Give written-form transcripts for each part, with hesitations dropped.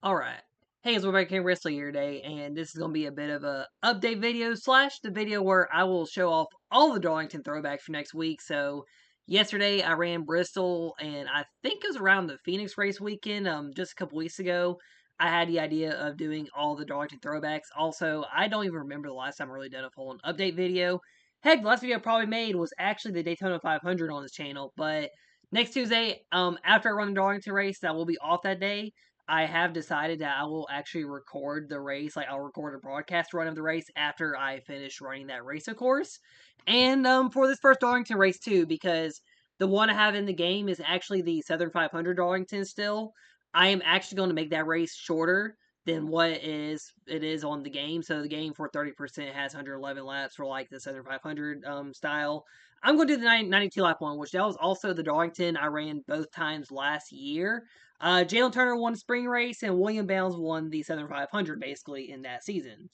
Alright. Hey, it's Rebecca King Wrestling here today, and this is going to be a bit of a update video slash the video where I will show off all the Darlington throwbacks for next week. So, yesterday I ran Bristol, and I think it was around the Phoenix race weekend, just a couple weeks ago. I had the idea of doing all the Darlington throwbacks. Also, I don't even remember the last time I really did a full update video. Heck, the last video I probably made was actually the Daytona 500 on this channel, but next Tuesday, after I run the Darlington race, that will be off that day. I have decided that I will actually record the race. Like, I'll record a broadcast run of the race after I finish running that race, of course. And for this first Darlington race, too, because the one I have in the game is actually the Southern 500 Darlington still. I am actually going to make that race shorter than what it is on the game. So the game for 30% has 111 laps for like the Southern 500 style. I'm going to do the 92 lap one, which that was also the Darlington I ran both times last year. Jalen Turner won the spring race, and William Bounds won the Southern 500 basically in that season.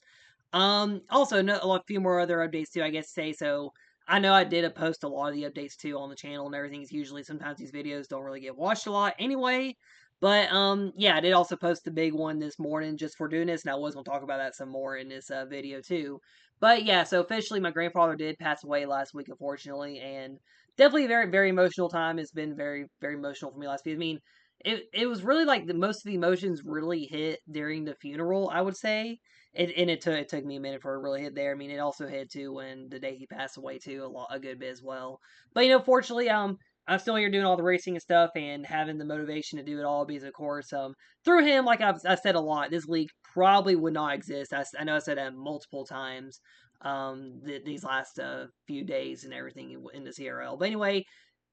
Also, a few more other updates too, I guess to say. So I know I did post a lot of the updates too on the channel and everything. It's usually sometimes these videos don't really get watched a lot anyway. But yeah, I did also post the big one this morning just for doing this, and I was gonna talk about that some more in this video too. But yeah, so officially, my grandfather did pass away last week, unfortunately, and definitely a very very emotional time. It's been very very emotional for me last week. I mean, it was really like the most of the emotions really hit during the funeral, I would say. It took me a minute for it really hit there. I mean, it also hit too when the day he passed away too, a good bit as well. But fortunately, I'm still here doing all the racing and stuff and having the motivation to do it all because, of course, through him, like I said a lot, this league probably would not exist. I know I said that multiple times these last few days and everything in the CRL. But anyway,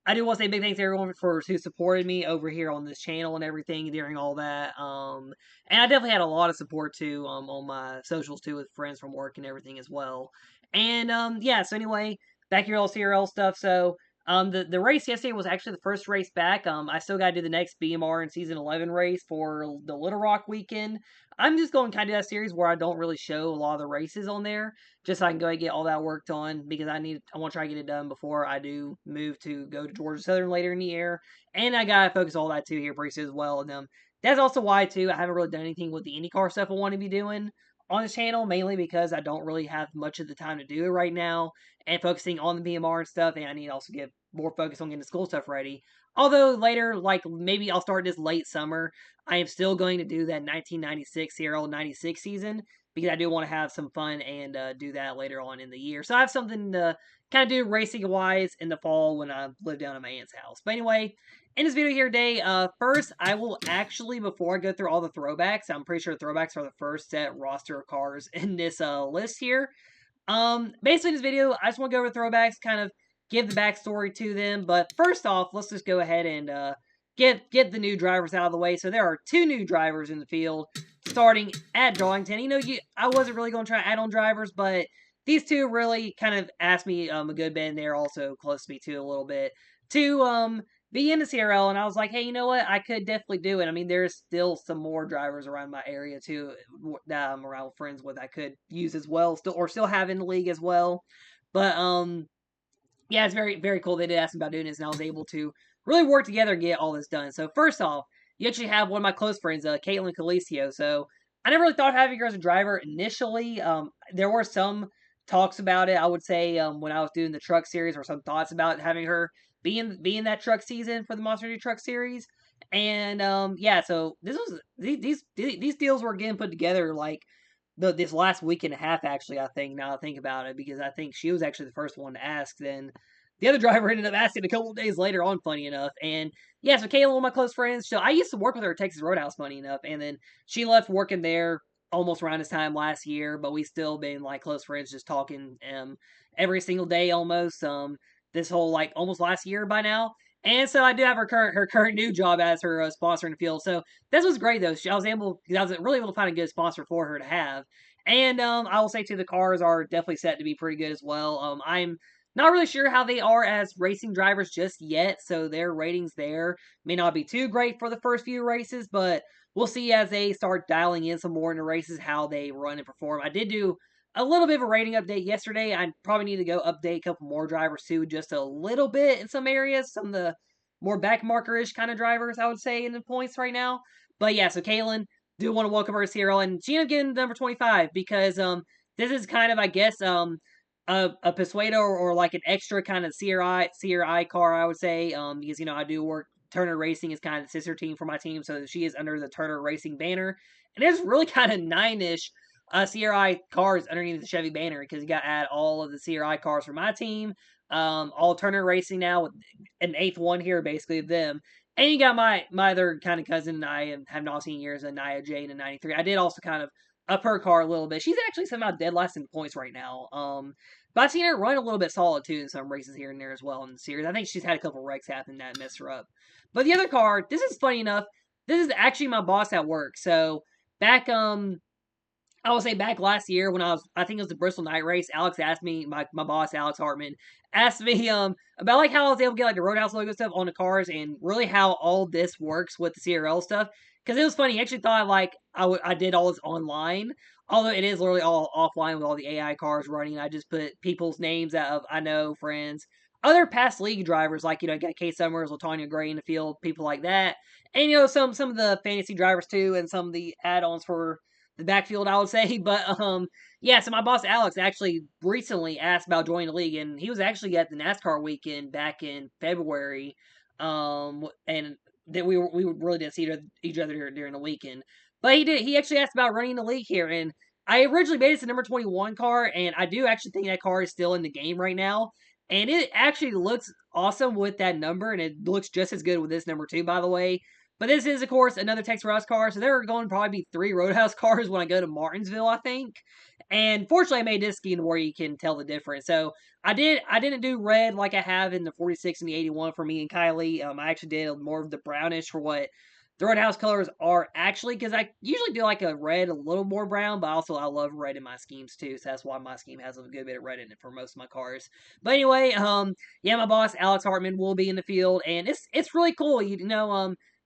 I do want to say big thanks to everyone for who supported me over here on this channel and everything during all that. And I definitely had a lot of support too on my socials too with friends from work and everything as well. And yeah, so anyway, back here all CRL stuff. So the race yesterday was actually the first race back. I still got to do the next BMR in season 11 race for the Little Rock weekend. I'm just going to kind of do that series where I don't really show a lot of the races on there, just so I can go and get all that worked on because I want to try to get it done before I do move to go to Georgia Southern later in the year, and I gotta focus all that too here pretty soon as well. And that's also why too I haven't really done anything with the IndyCar stuff I want to be doing on this channel, mainly because I don't really have much of the time to do it right now, and focusing on the BMR and stuff, and I need to also get more focus on getting the school stuff ready. Although later, like maybe I'll start this late summer, I am still going to do that 1996 CRL 96 season because I do want to have some fun and do that later on in the year. So I have something to kind of do racing wise in the fall when I live down at my aunt's house. But anyway, in this video here today, first I will actually, before I go through all the throwbacks, I'm pretty sure throwbacks are the first set roster of cars in this list here. Basically in this video, I just want to go over throwbacks, kind of give the backstory to them. But first off, let's just go ahead and get the new drivers out of the way. So there are two new drivers in the field starting at Darlington. I wasn't really going to try to add on drivers, but these two really kind of asked me a good bit, and they're also close to me too a little bit to be in the CRL. And I was like, hey, you know what? I could definitely do it. I mean, there's still some more drivers around my area too that I'm around friends with I could use as well, still have in the league as well. But yeah, it's very, very cool they did ask me about doing this, and I was able to really work together and get all this done. So first off, you actually have one of my close friends, Caitlin Calicio. So I never really thought of having her as a driver initially. There were some talks about it, I would say, when I was doing the truck series, or some thoughts about having her be in that truck season for the Monster Energy Truck Series. And yeah, so these deals were getting put together like this last week and a half, actually, I think, now I think about it, because I think she was actually the first one to ask. Then the other driver ended up asking a couple of days later on, funny enough. And yeah, so Kayla, one of my close friends, so I used to work with her at Texas Roadhouse, funny enough. And then she left working there almost around this time last year, but we still been like close friends, just talking every single day almost. This whole like almost last year by now. And so I do have her current new job as her sponsor in the field. So this was great though. I was really able to find a good sponsor for her to have. And I will say too, the cars are definitely set to be pretty good as well. I'm not really sure how they are as racing drivers just yet, so their ratings there may not be too great for the first few races, but we'll see as they start dialing in some more in the races how they run and perform. I did do a little bit of a rating update yesterday. I probably need to go update a couple more drivers too, just a little bit in some areas. Some of the more backmarker-ish kind of drivers, I would say, in the points right now. But yeah, so Kalen, do want to welcome her to CRL, and she ended up getting number 25 because this is kind of, I guess, a Persuado, or like an extra kind of CRI car, I would say, because I do work. Turner Racing is kind of the sister team for my team, so she is under the Turner Racing banner, and there's really kind of nine-ish CRI cars underneath the Chevy banner, because you got to add all of the CRI cars for my team, all Turner Racing now, with an eighth one here, basically, of them. And you got my other kind of cousin I have not seen in years, a Nia Jane in '93. I did also kind of up her car a little bit. She's actually somehow dead last in points right now. But I've seen her run a little bit solid too in some races here and there as well in the series. I think she's had a couple wrecks happen that messed her up. But the other car, this is funny enough. This is actually my boss at work. So back I will say back last year when I think it was the Bristol night race, Alex asked me, my boss, Alex Hartman, asked me about like how I was able to get like the Roadhouse logo stuff on the cars, and really how all this works with the CRL stuff. Because it was funny, he actually thought like I did all this online, although it is literally all offline with all the AI cars running. I just put people's names out of I know, friends, other past league drivers, like got Kate Summers, Latanya Gray in the field, people like that. And some of the fantasy drivers too, and some of the add-ons for the backfield, I would say. But yeah. So my boss Alex actually recently asked about joining the league, and he was actually at the NASCAR weekend back in February. And that we really didn't see each other during the weekend, but he did. He actually asked about running the league here, and I originally made it to number 21 car, and I do actually think that car is still in the game right now. And it actually looks awesome with that number, and it looks just as good with this number too, by the way. But this is, of course, another Texas Roadhouse car, so there are going to probably be 3 Roadhouse cars when I go to Martinsville, I think. And fortunately, I made this scheme where you can tell the difference. So I didn't do red like I have in the 46 and the 81 for me and Kylie. I actually did more of the brownish for what the Roadhouse colors are actually, because I usually do like a red, a little more brown, but also I love red in my schemes too, so that's why my scheme has a good bit of red in it for most of my cars. But anyway, yeah, my boss Alex Hartman will be in the field, and it's really cool,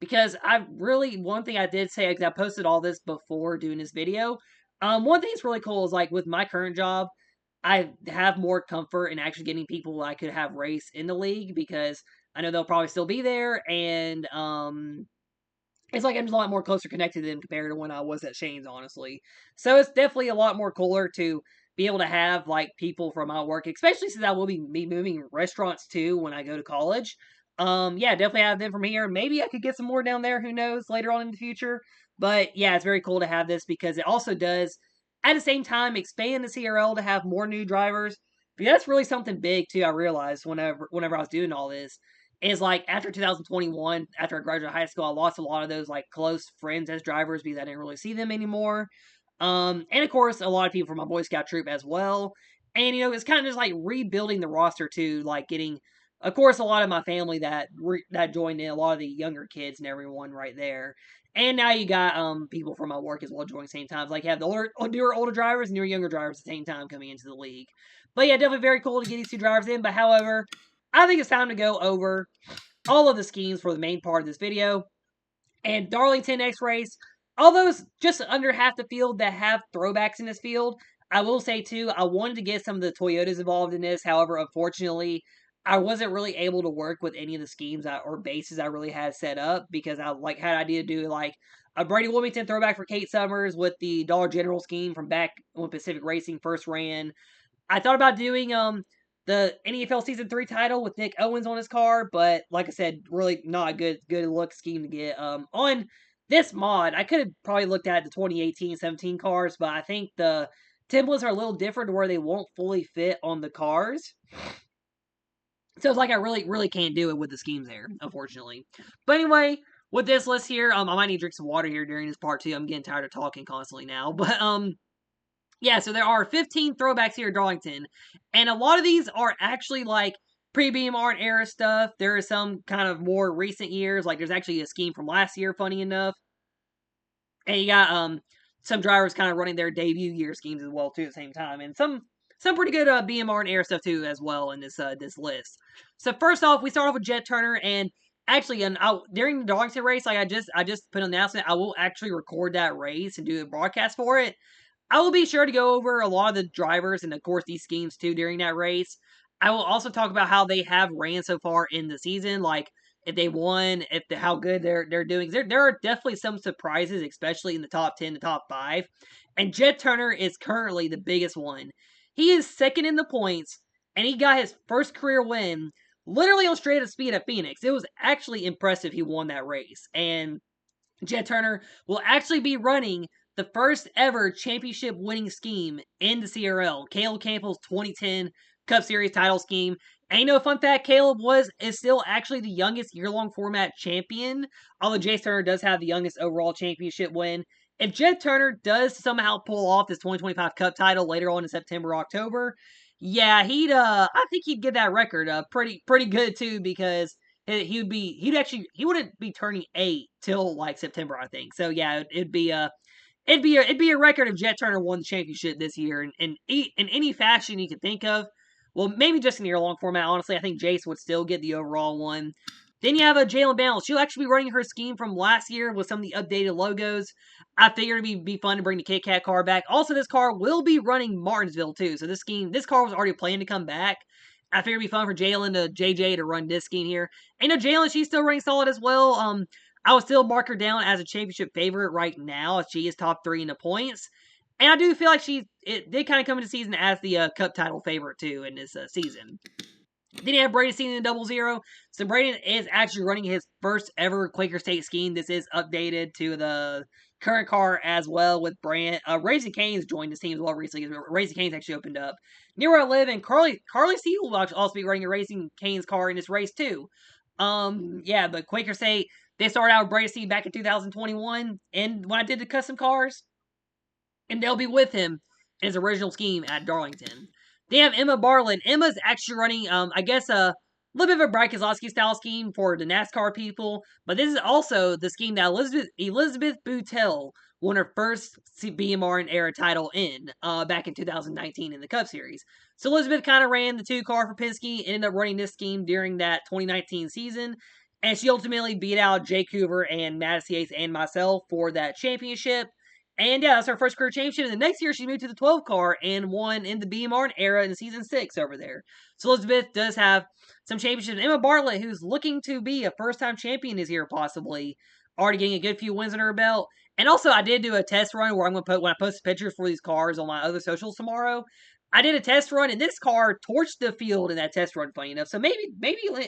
because I really, one thing I did say, because I posted all this before doing this video, one thing that's really cool is like with my current job, I have more comfort in actually getting people I could have race in the league, because I know they'll probably still be there, and it's like I'm just a lot more closer connected to them compared to when I was at Shane's, honestly. So it's definitely a lot more cooler to be able to have like people from my work, especially since I will be moving restaurants too when I go to college. Yeah, definitely have them from here. Maybe I could get some more down there. Who knows later on in the future? But yeah, it's very cool to have this, because it also does at the same time expand the CRL to have more new drivers. But that's really something big too. I realized whenever I was doing all this is like after 2021, after I graduated high school, I lost a lot of those like close friends as drivers because I didn't really see them anymore. And of course, a lot of people from my Boy Scout troop as well. And it's kind of just like rebuilding the roster too, like getting, of course, a lot of my family that joined in, a lot of the younger kids and everyone right there. And now you got people from my work as well joining at the same time. Like you have the older drivers and your younger drivers at the same time coming into the league. But yeah, definitely very cool to get these 2 drivers in. But however, I think it's time to go over all of the schemes for the main part of this video. And Darlington X Race, all those just under half the field that have throwbacks in this field. I will say too, I wanted to get some of the Toyotas involved in this. However, unfortunately, I wasn't really able to work with any of the schemes or bases I really had set up, because I like had an idea to do like a Brady Wilmington throwback for Kate Summers with the Dollar General scheme from back when Pacific Racing first ran. I thought about doing the NFL Season 3 title with Nick Owens on his car, but like I said, really not a good look scheme to get. On this mod, I could have probably looked at the 2018-17 cars, but I think the templates are a little different to where they won't fully fit on the cars. So it's like I really can't do it with the schemes there, unfortunately. But anyway, with this list here, I might need to drink some water here during this part too. I'm getting tired of talking constantly now. But yeah, so there are 15 throwbacks here at Darlington, and a lot of these are actually like pre-BMR and era stuff. There is some kind of more recent years, like there's actually a scheme from last year, funny enough. And you got some drivers kind of running their debut year schemes as well too at the same time, and some pretty good BMR and era stuff too as well in this list. So first off, we start off with Jet Turner, and actually, during the Darlington race, like I just put an announcement, I will actually record that race and do a broadcast for it. I will be sure to go over a lot of the drivers and, of course, these schemes too during that race. I will also talk about how they have ran so far in the season. Like, if they won, how good they're doing. There are definitely some surprises, especially in the top 10, the top 5. And Jet Turner is currently the biggest one. He is second in the points, and he got his first career win literally on straight up speed at Phoenix. It was actually impressive he won that race. And Jet Turner will actually be running the first ever championship winning scheme in the CRL. Caleb Campbell's 2010 Cup Series title scheme. And you know, fun fact, Caleb is still actually the youngest year-long format champion, although Jace Turner does have the youngest overall championship win. If Jet Turner does somehow pull off this 2025 Cup title later on in September, October, yeah, I think he'd get that record pretty good too, because he wouldn't be turning 8 till like September, I think. So yeah, it'd be a record if Jet Turner won the championship this year in any fashion you could think of. Well, maybe just in year long format. Honestly, I think Jace would still get the overall one. Then you have a Jalen Bales. She'll actually be running her scheme from last year with some of the updated logos. I figured it'd be fun to bring the Kit Kat car back. Also, this car will be running Martinsville too. So this car was already planned to come back. I figured it'd be fun for Jalen to JJ to run this scheme here. And Jalen, she's still running solid as well. I would still mark her down as a championship favorite right now. She is top 3 in the points. And I do feel like it did kind of come into season as the Cup title favorite too in this season. Then you have Braden Steen in 00. So Braden is actually running his first ever Quaker State scheme. This is updated to the current car as well with Brant. Raising Cane's joined this team as well recently. Raising Cane's actually opened up. Near where I live, and Carly Steele will also be running a Raising Cane's car in this race too. Yeah, but Quaker State, they started out with Braden Steen back in 2021. And when I did the custom cars, and they'll be with him in his original scheme at Darlington. They have Emma Bartlett. Emma's actually running, I guess, a little bit of a Brad Keselowski style scheme for the NASCAR people, but this is also the scheme that Elizabeth Boutel won her first BMR era title in back in 2019 in the Cup Series. So Elizabeth kind of ran the 2 car for Penske, ended up running this scheme during that 2019 season, and she ultimately beat out Jake Hoover and Madison Yates and myself for that championship. And yeah, that's her first career championship. And the next year, she moved to the 12 car and won in the BMR era in season 6 over there. So Elizabeth does have some championships. Emma Bartlett, who's looking to be a first-time champion this year, possibly, already getting a good few wins under her belt. And also, I did do a test run where I'm going to put, when I post pictures for these cars on my other socials tomorrow, I did a test run, and this car torched the field in that test run, funny enough. So maybe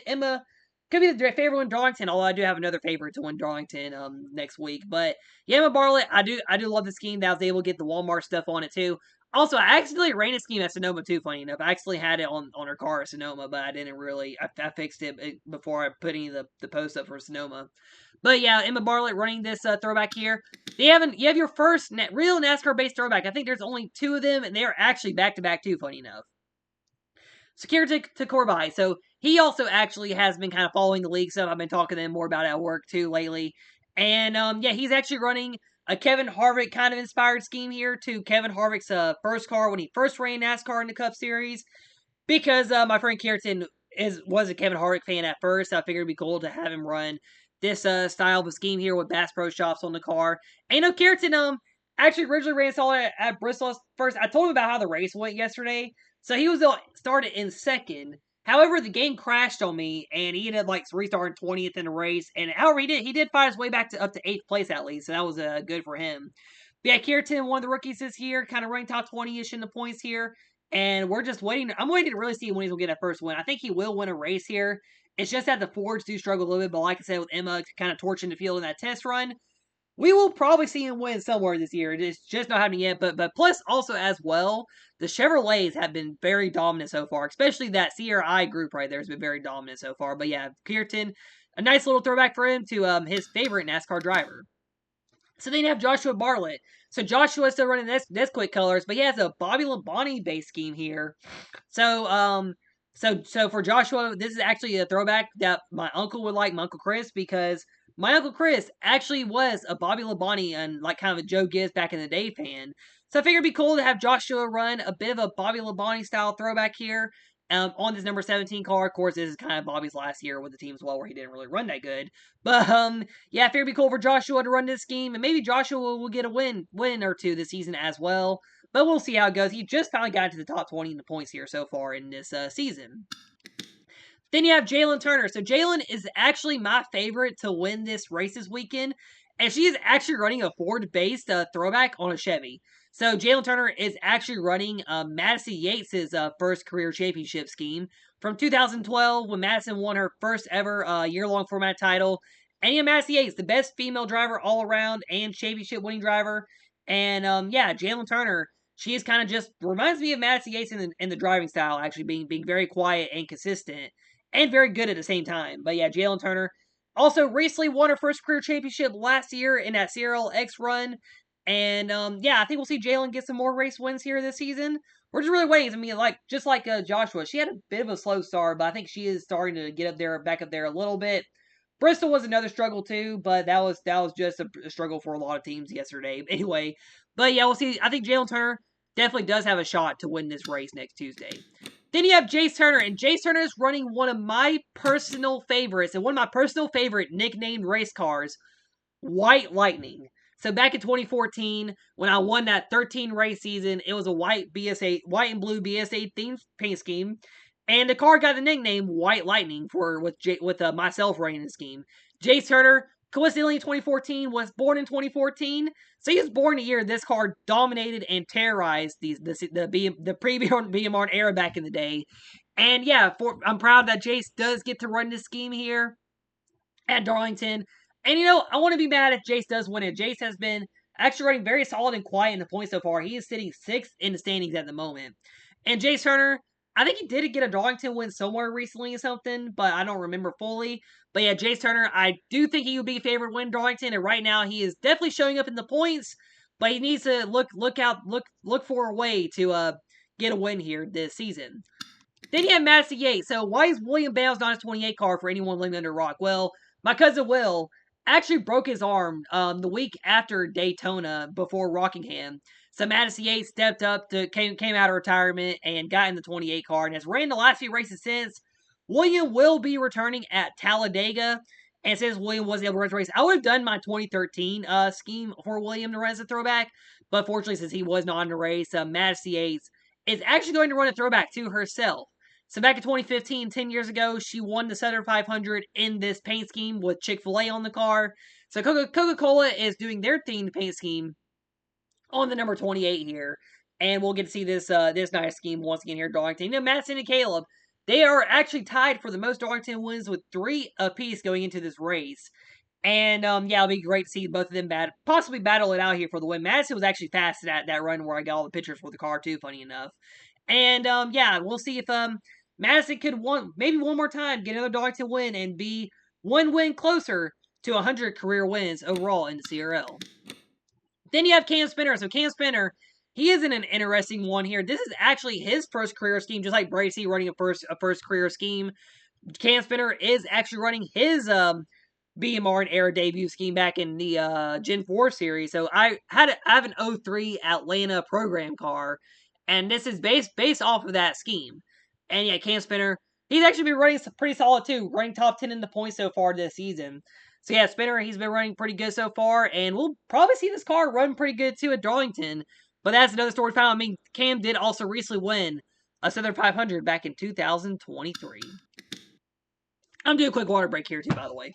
Emma could be the favorite one, Darlington, although I do have another favorite to win Darlington next week. But yeah, Emma Bartlett, I do love the scheme that I was able to get the Walmart stuff on it too. Also, I accidentally ran a scheme at Sonoma too, funny enough. I actually had it on her car at Sonoma, but I didn't really, I fixed it before I put any of the posts up for Sonoma. But yeah, Emma Bartlett running this throwback here. You have your first real NASCAR-based throwback. I think there's only 2 of them, and they are actually back-to-back too, funny enough. Secure to Corby. So he also actually has been kind of following the league stuff. I've been talking to him more about it at work too lately. And yeah, he's actually running a Kevin Harvick kind of inspired scheme here to Kevin Harvick's first car when he first ran NASCAR in the Cup Series. Because my friend Kierton was a Kevin Harvick fan at first, I figured it'd be cool to have him run this style of a scheme here with Bass Pro Shops on the car. And you know, Kierton actually originally ran solid at Bristol first. I told him about how the race went yesterday. So he was started in second. However, the game crashed on me, and he ended up like restarting 20th in the race. And however, he did find his way back to up to 8th place at least, so that was good for him. But yeah, Kierton, one of the rookies this year, kind of ranked top 20-ish in the points here. And we're just waiting. I'm waiting to really see when he's going to get that first win. I think he will win a race here. It's just that the Fords do struggle a little bit, but like I said, with Emma kind of torching the field in that test run, we will probably see him win somewhere this year. It's just not happening yet. But plus also as well, the Chevrolets have been very dominant so far, especially that CRI group right there has been very dominant so far. But yeah, Kierton, a nice little throwback for him to his favorite NASCAR driver. So then you have Joshua Bartlett. So Joshua is still running this quick colors, but he has a Bobby Labonte base scheme here. So so for Joshua, this is actually a throwback that my uncle would like, my Uncle Chris, because my Uncle Chris actually was a Bobby Labonte and like kind of a Joe Gibbs back in the day fan. So I figured it'd be cool to have Joshua run a bit of a Bobby Labonte style throwback here on this number 17 car. Of course, this is kind of Bobby's last year with the team as well, where he didn't really run that good. But yeah, I figured it'd be cool for Joshua to run this scheme, and maybe Joshua will get a win or two this season as well. But we'll see how it goes. He just finally got into the top 20 in the points here so far in this season. Then you have Jalen Turner. So Jalen is actually my favorite to win this race this weekend. And she is actually running a Ford-based throwback on a Chevy. So Jalen Turner is actually running Madison Yates' first career championship scheme from 2012 when Madison won her first ever year-long format title. And yeah, Madison Yates, the best female driver all around and championship winning driver. And yeah, Jalen Turner, she is kind of just reminds me of Madison Yates in the driving style, actually being very quiet and consistent and very good at the same time. But yeah, Jalen Turner also recently won her first career championship last year in that CRLX run. And yeah, I think we'll see Jalen get some more race wins here this season. We're just really waiting. I mean, just like Joshua, she had a bit of a slow start, but I think she is starting to get back up there a little bit. Bristol was another struggle too, but that was just a struggle for a lot of teams yesterday. Anyway, but yeah, we'll see. I think Jalen Turner definitely does have a shot to win this race next Tuesday. Then you have Jace Turner, and Jace Turner is running one of my personal favorites, and one of my personal favorite nicknamed race cars, White Lightning. So back in 2014, when I won that 13 race season, it was a white and blue BS8 themed paint scheme, and the car got the nickname White Lightning with myself running the scheme. Jace Turner, coincidentally, in 2014, was born in 2014, so he was born the year this car dominated and terrorized the pre-BMR era back in the day. And yeah, I'm proud that Jace does get to run this scheme here at Darlington. And I want to be mad if Jace does win it. Jace has been actually running very solid and quiet in the points so far. He is sitting 6th in the standings at the moment. And Jace Turner, I think he did get a Darlington win somewhere recently or something, but I don't remember fully. But yeah, Jace Turner, I do think he would be favored to win Darlington, and right now he is definitely showing up in the points, but he needs to look for a way to get a win here this season. Then you have Madison Yates. So why is William Bales not his 28 car for anyone living under a rock? Well, my cousin Will actually broke his arm the week after Daytona before Rockingham. So Madison Yates stepped up came out of retirement and got in the 28 car and has ran the last few races since. William will be returning at Talladega. And since William wasn't able to run the race, I would have done my 2013 scheme for William to run as a throwback. But fortunately, since he was not in the race, Madison Yates is actually going to run a throwback to herself. So back in 2015, 10 years ago, she won the Southern 500 in this paint scheme with Chick-fil-A on the car. So Coca-Cola is doing their themed paint scheme on the number 28 here. And we'll get to see this nice scheme once again here at Darlington. Madison and Caleb, they are actually tied for the most Darlington wins with 3 apiece going into this race. And yeah, it'll be great to see both of them possibly battle it out here for the win. Madison was actually fast at that run where I got all the pictures for the car too, funny enough. And yeah, we'll see if Madison could maybe one more time get another Darlington win and be one win closer to 100 career wins overall in the CRL. Then you have Cam Spinner. So Cam Spinner, he is in an interesting one here. This is actually his first career scheme, just like Bracy running a first career scheme. Cam Spinner is actually running his BMR and Era debut scheme back in the Gen 4 series. So I have an 03 Atlanta program car, and this is based off of that scheme. And yeah, Cam Spinner, he's actually been running pretty solid too, running top 10 in the points so far this season. So yeah, Spinner, he's been running pretty good so far, and we'll probably see this car run pretty good too at Darlington. But that's another story found. I mean, Cam did also recently win a Southern 500 back in 2023. I'm doing a quick water break here too, by the way.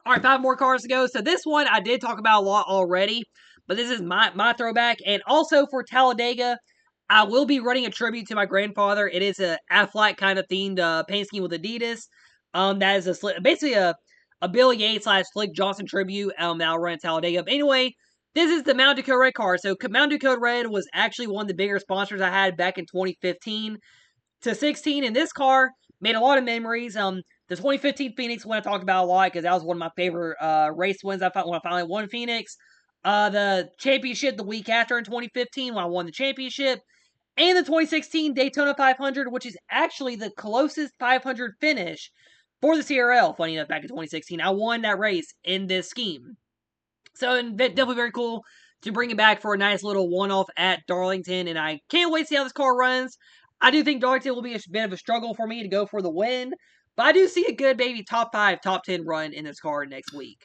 All right, 5 more cars to go. So this one I did talk about a lot already, but this is my throwback. And also for Talladega, I will be running a tribute to my grandfather. It is a Aflac kind of themed paint scheme with Adidas. That is basically a Billy Yates / Slick Johnson tribute. That I'll run at Talladega. But anyway, this is the Mountain Dew Code Red car. So Mountain Dew Code Red was actually one of the bigger sponsors I had back in 2015 to 16, and this car made a lot of memories. The 2015 Phoenix one I talked about a lot because that was one of my favorite race wins I when I finally won Phoenix. The championship the week after in 2015 when I won the championship. And the 2016 Daytona 500, which is actually the closest 500 finish for the CRL. Funny enough, back in 2016, I won that race in this scheme. So definitely very cool to bring it back for a nice little one-off at Darlington. And I can't wait to see how this car runs. I do think Darlington will be a bit of a struggle for me to go for the win. But I do see a good maybe top 5, top 10 run in this car next week.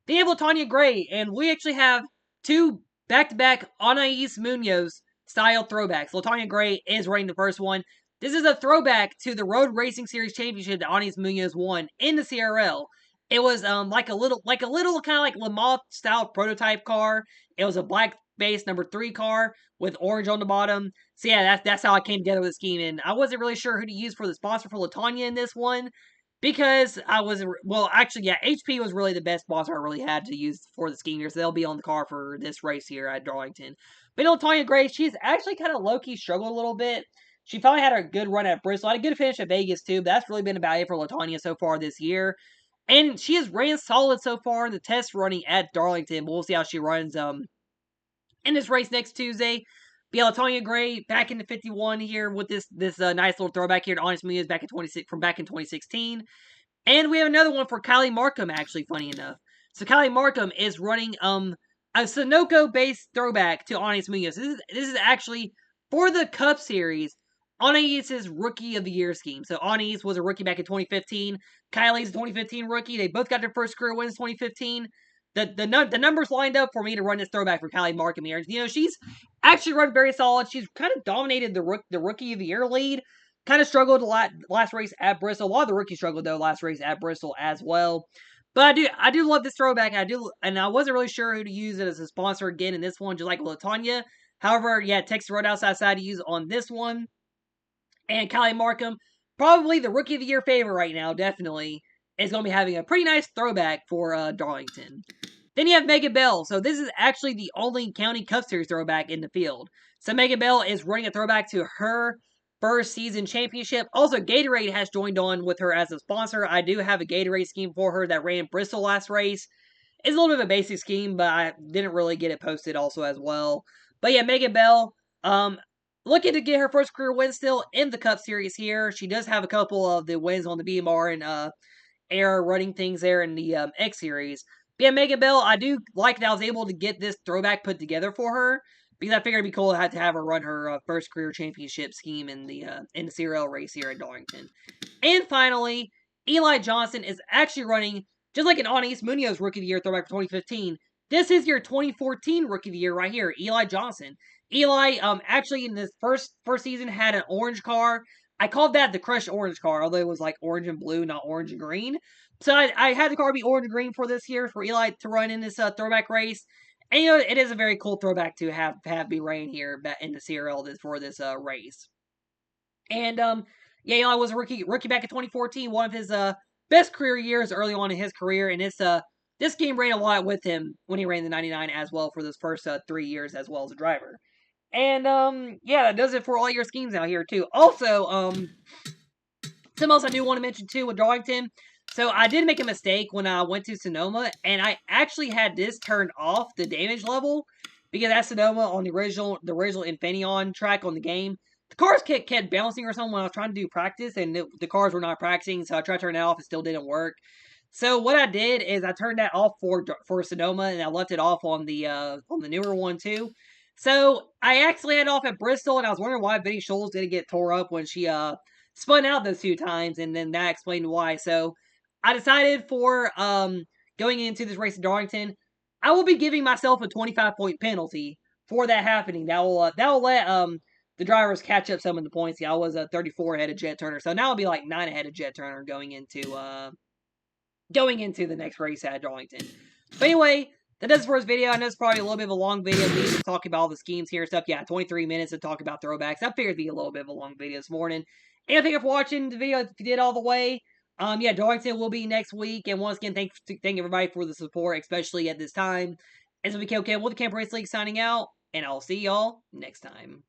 Then you have Latanya Gray. And we actually have 2 back-to-back Anais Munoz style throwbacks. Latonya Gray is running the first one. This is a throwback to the Road Racing Series Championship that Anis Munoz won in the CRL. It was like a little kind of like Le Mans style prototype car. It was a black base number 3 car with orange on the bottom. So yeah, that's how I came together with the scheme. And I wasn't really sure who to use for the sponsor for Latonya in this one because I was actually yeah, HP was really the best sponsor I really had to use for the scheme here. So they'll be on the car for this race here at Darlington. But Latonya Gray, she's actually kind of low key struggled a little bit. She finally had a good run at Bristol. Had a good finish at Vegas too, but that's really been about it for Latonya so far this year. And she has ran solid so far in the test running at Darlington. We'll see how she runs in this race next Tuesday. But yeah, Latonya Gray back in the 51 here with this nice little throwback here to Honest Munoz back in 2016. And we have another one for Kylie Markham, actually, funny enough. So Kylie Markham is running a Sunoco-based throwback to Honest Munoz. This is actually for the Cup Series, Anais' Rookie of the Year scheme. So Anais was a rookie back in 2015. Kylie's a 2015 rookie. They both got their first career wins in 2015. The numbers lined up for me to run this throwback for Kylie Markham here. You know, she's actually run very solid. She's kind of dominated the Rookie of the Year lead. Kind of struggled last race at Bristol. A lot of the rookies struggled though last race at Bristol as well. But I do love this throwback. And I wasn't really sure who to use it as a sponsor again in this one, just like Latonya. However, yeah, Texas Roadhouse I decided to use on this one. And Kylie Markham, probably the Rookie of the Year favorite right now, definitely, is going to be having a pretty nice throwback for Darlington. Then you have Megan Bell. So this is actually the only County Cup Series throwback in the field. So Megan Bell is running a throwback to her first season championship. Also, Gatorade has joined on with her as a sponsor. I do have a Gatorade scheme for her that ran Bristol last race. It's a little bit of a basic scheme, but I didn't really get it posted also as well. But yeah, Megan Bell, looking to get her first career win still in the Cup Series here. She does have a couple of the wins on the BMR and era running things there in the X Series. But yeah, Megan Bell, I do like that I was able to get this throwback put together for her because I figured it'd be cool to have her run her first career championship scheme in the CRL race here at Darlington. And finally, Eli Johnson is actually running just like an Anis Munoz Rookie of the Year throwback for 2015. This is your 2014 Rookie of the Year right here, Eli Johnson. Eli actually in this first season had an orange car. I called that the crushed orange car, although it was like orange and blue, not orange and green. So I had the car be orange and green for this year for Eli to run in this throwback race. And you know, it is a very cool throwback to have be ran here in the CRL for this race. And yeah, Eli was a rookie back in 2014, one of his best career years early on in his career, and this game ran a lot with him when he ran the 99 as well for those first 3 years as well as a driver. And yeah, that does it for all your schemes out here too. Also, something else I do want to mention too with Darlington. So I did make a mistake when I went to Sonoma, and I actually had this turned off the damage level because at Sonoma on the original Infineon track on the game, the cars kept bouncing or something when I was trying to do practice, and the cars were not practicing. So I tried to turn that off, it still didn't work. So what I did is I turned that off for Sonoma, and I left it off on the newer one too. So I actually had it off at Bristol, and I was wondering why Vinny Scholes didn't get tore up when she spun out those 2 times, and then that explained why. So I decided for going into this race at Darlington, I will be giving myself a 25-point penalty for that happening. That will let the drivers catch up some of the points. Yeah, I was 34 ahead of Jet Turner, so now I'll be like 9 ahead of Jet Turner going into the next race at Darlington. But anyway, that does it for this video. I know it's probably a little bit of a long video, me just talking about all the schemes here and stuff. Yeah, 23 minutes to talk about throwbacks. I figured it'd be a little bit of a long video this morning. And thank you for watching the video if you did all the way. Yeah, Darlington will be next week. And once again, thank everybody for the support, especially at this time. As we KOK with the Camp Race League signing out. And I'll see y'all next time.